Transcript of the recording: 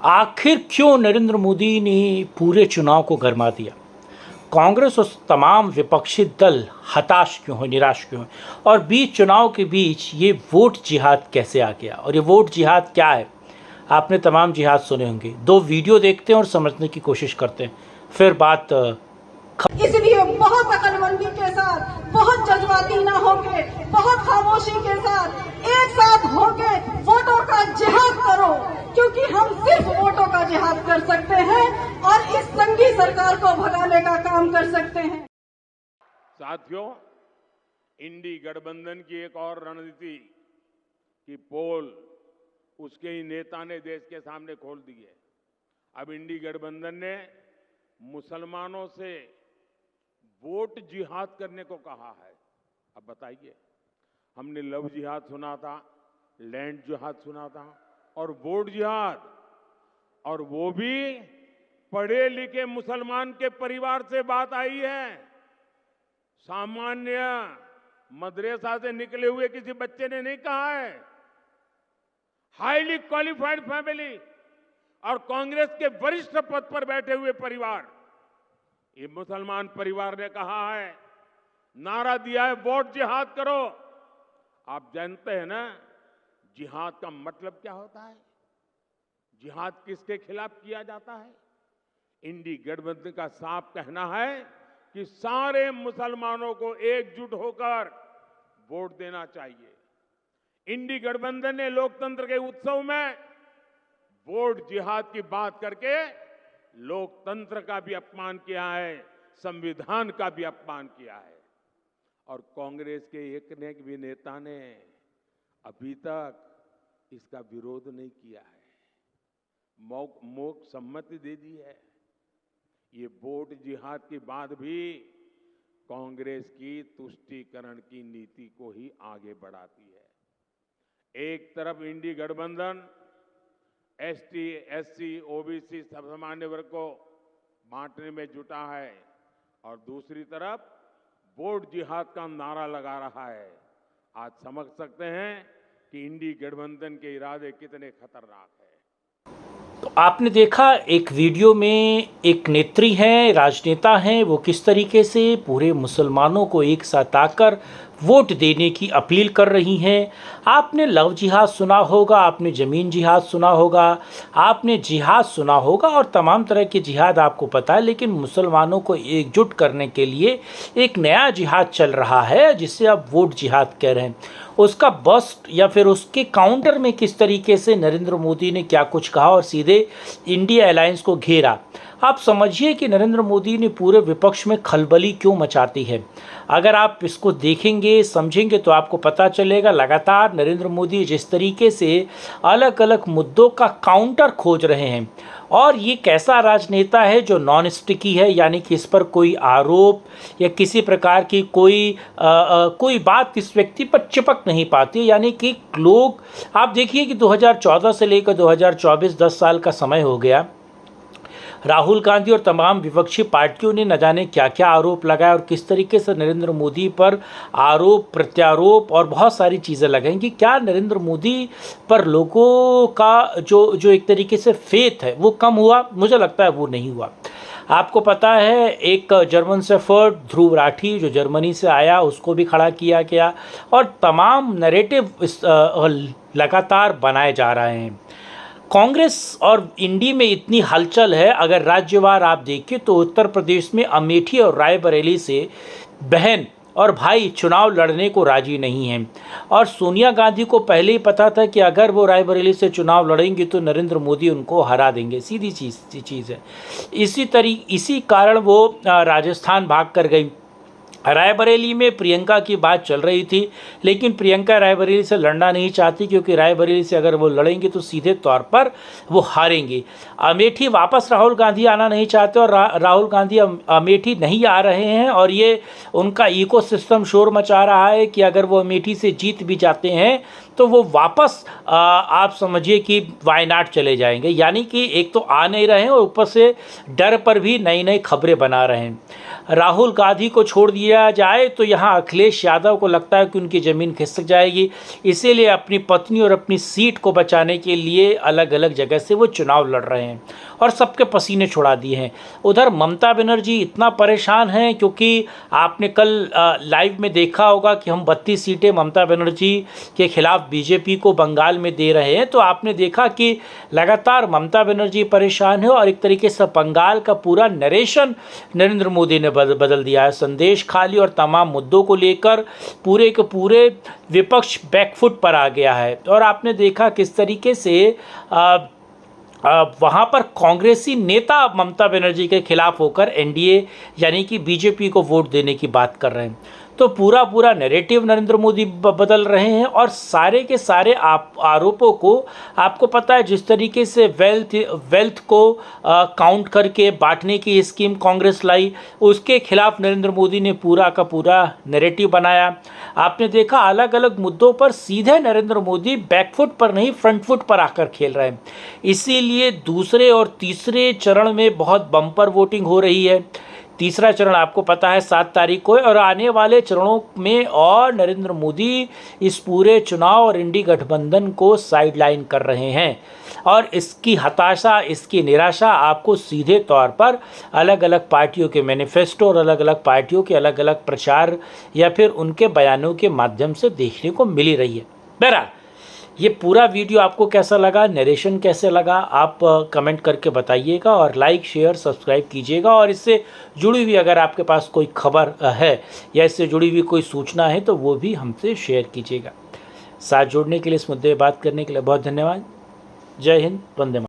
आखिर क्यों नरेंद्र मोदी ने पूरे चुनाव को गरमा दिया? कांग्रेस और तमाम विपक्षी दल हताश क्यों है, निराश क्यों है? और बीच चुनाव के बीच ये वोट जिहाद कैसे आ गया और ये वोट जिहाद क्या है? आपने तमाम जिहाद सुने होंगे। दो वीडियो देखते हैं और समझने की कोशिश करते हैं, फिर बात इसलिए बहुत अकलमंदी के साथ, बहुत जज्बाती ना होके, बहुत खामोशी के साथ एक साथ होके वोटों का जिहाद करो, क्योंकि हम सिर्फ वोटों का जिहाद कर सकते हैं और इस संघी सरकार को भगाने का काम कर सकते हैं। साथियों, इंडी गठबंधन की एक और रणनीति की पोल उसके ही नेता ने देश के सामने खोल दी है। अब इंडी गठबंधन ने मुसलमानों से वोट जिहाद करने को कहा है। अब बताइए, हमने लव जिहाद सुना था, लैंड जिहाद सुना था और वोट जिहाद, और वो भी पढ़े लिखे मुसलमान के परिवार से बात आई है। सामान्य मदरसा से निकले हुए किसी बच्चे ने नहीं कहा है। हाईली क्वालिफाइड फैमिली और कांग्रेस के वरिष्ठ पद पर बैठे हुए परिवार, ये मुसलमान परिवार ने कहा है, नारा दिया है, वोट जिहाद करो। आप जानते हैं ना जिहाद का मतलब क्या होता है? जिहाद किसके खिलाफ किया जाता है? इंडी गठबंधन का साफ कहना है कि सारे मुसलमानों को एकजुट होकर वोट देना चाहिए। इंडी गठबंधन ने लोकतंत्र के उत्सव में वोट जिहाद की बात करके लोकतंत्र का भी अपमान किया है, संविधान का भी अपमान किया है। और कांग्रेस के एक ने भी नेता ने अभी तक इसका विरोध नहीं किया है, मौक सम्मति दे दी है। ये वोट जिहाद की बात भी कांग्रेस की तुष्टीकरण की नीति को ही आगे बढ़ाती है। एक तरफ इंडी गठबंधन एसटी, एससी, ओबीसी सामान्य वर्ग को बांटने में जुटा है और दूसरी तरफ वोट जिहाद का नारा लगा रहा है। आज समझ सकते हैं कि इंडी गठबंधन के इरादे कितने खतरनाक हैं। तो आपने देखा एक वीडियो में एक नेत्री हैं, राजनेता हैं, वो किस तरीके से पूरे मुसलमानों को एक साथ आकर वोट देने की अपील कर रही हैं। आपने लव जिहाद सुना होगा, आपने ज़मीन जिहाद सुना होगा, आपने जिहाद सुना होगा और तमाम तरह के जिहाद आपको पता है, लेकिन मुसलमानों को एकजुट करने के लिए एक नया जिहाद चल रहा है जिसे आप वोट जिहाद कह रहे हैं। उसका बस्ट या फिर उसके काउंटर में किस तरीके से नरेंद्र मोदी ने क्या कुछ कहा और सीधे इंडिया अलायंस को घेरा। आप समझिए कि नरेंद्र मोदी ने पूरे विपक्ष में खलबली क्यों मचाती है। अगर आप इसको देखेंगे, समझेंगे तो आपको पता चलेगा लगातार नरेंद्र मोदी जिस तरीके से अलग अलग मुद्दों का काउंटर खोज रहे हैं। और ये कैसा राजनेता है जो नॉन स्टिकी है, यानी कि इस पर कोई आरोप या किसी प्रकार की कोई बात इस व्यक्ति पर चिपक नहीं पाती। यानी कि लोग, आप देखिए कि 2014 से लेकर 2024 10 साल का समय हो गया। राहुल गांधी और तमाम विपक्षी पार्टियों ने न जाने क्या क्या आरोप लगाए और किस तरीके से नरेंद्र मोदी पर आरोप प्रत्यारोप और बहुत सारी चीज़ें लगाएंगी। क्या नरेंद्र मोदी पर लोगों का जो एक तरीके से फेथ है वो कम हुआ? मुझे लगता है वो नहीं हुआ। आपको पता है एक जर्मन शेफर्ड ध्रुव राठी जो जर्मनी से आया, उसको भी खड़ा किया गया और तमाम नैरेटिव लगातार बनाए जा रहे हैं। कांग्रेस और इंडी में इतनी हलचल है, अगर राज्यवार आप देखें तो उत्तर प्रदेश में अमेठी और रायबरेली से बहन और भाई चुनाव लड़ने को राजी नहीं हैं। और सोनिया गांधी को पहले ही पता था कि अगर वो रायबरेली से चुनाव लड़ेंगे तो नरेंद्र मोदी उनको हरा देंगे, सीधी चीज़ है। इसी कारण वो राजस्थान भाग कर गई। रायबरेली में प्रियंका की बात चल रही थी, लेकिन प्रियंका रायबरेली से लड़ना नहीं चाहती क्योंकि रायबरेली से अगर वो लड़ेंगे तो सीधे तौर पर वो हारेंगे। अमेठी वापस राहुल गांधी आना नहीं चाहते और राहुल गांधी अमेठी नहीं आ रहे हैं और ये उनका इकोसिस्टम शोर मचा रहा है कि अगर वो अमेठी से जीत भी जाते हैं तो वो वापस आप समझिए कि वायनाड चले जाएंगे। यानी कि एक तो आ नहीं रहे हैं और ऊपर से डर पर भी नई नई खबरें बना रहे हैं। राहुल गांधी को छोड़ दिया जाए तो यहाँ अखिलेश यादव को लगता है कि उनकी ज़मीन खिसक जाएगी, इसीलिए अपनी पत्नी और अपनी सीट को बचाने के लिए अलग अलग जगह से वो चुनाव लड़ रहे हैं और सबके पसीने छुड़ा दिए हैं। उधर ममता बनर्जी इतना परेशान हैं क्योंकि आपने कल लाइव में देखा होगा कि हम 32 सीटें ममता बनर्जी के खिलाफ बीजेपी को बंगाल में दे रहे हैं। तो आपने देखा कि लगातार ममता बनर्जी परेशान है और एक तरीके से बंगाल का पूरा नरेशन नरेंद्र मोदी ने बदल दिया है। संदेश खाली और तमाम मुद्दों को लेकर पूरे के पूरे विपक्ष बैकफुट पर आ गया है। और आपने देखा किस तरीके से वहाँ पर कांग्रेसी नेता ममता बनर्जी के खिलाफ होकर एनडीए यानी कि बीजेपी को वोट देने की बात कर रहे हैं। तो पूरा नैरेटिव नरेंद्र मोदी बदल रहे हैं और सारे के सारे आरोपों को आपको पता है जिस तरीके से वेल्थ को काउंट करके बांटने की स्कीम कांग्रेस लाई, उसके खिलाफ नरेंद्र मोदी ने पूरा का पूरा नैरेटिव बनाया। आपने देखा अलग अलग मुद्दों पर सीधे नरेंद्र मोदी बैकफुट पर नहीं फ्रंट फुट पर आकर खेल रहे हैं। इसीलिए दूसरे और तीसरे चरण में बहुत बम्पर वोटिंग हो रही है। तीसरा चरण आपको पता है 7 तारीख को है और आने वाले चरणों में और नरेंद्र मोदी इस पूरे चुनाव और इंडी गठबंधन को साइडलाइन कर रहे हैं। और इसकी हताशा, इसकी निराशा आपको सीधे तौर पर अलग अलग पार्टियों के मैनिफेस्टो और अलग अलग पार्टियों के अलग अलग प्रचार या फिर उनके बयानों के माध्यम से देखने को मिल ही रही है। बहरहाल ये पूरा वीडियो आपको कैसा लगा, नरेशन कैसे लगा, आप कमेंट करके बताइएगा और लाइक शेयर सब्सक्राइब कीजिएगा। और इससे जुड़ी हुई अगर आपके पास कोई खबर है या इससे जुड़ी हुई कोई सूचना है तो वो भी हमसे शेयर कीजिएगा। साथ जोड़ने के लिए, इस मुद्दे पर बात करने के लिए बहुत धन्यवाद। जय हिंद, वंदे मातरम।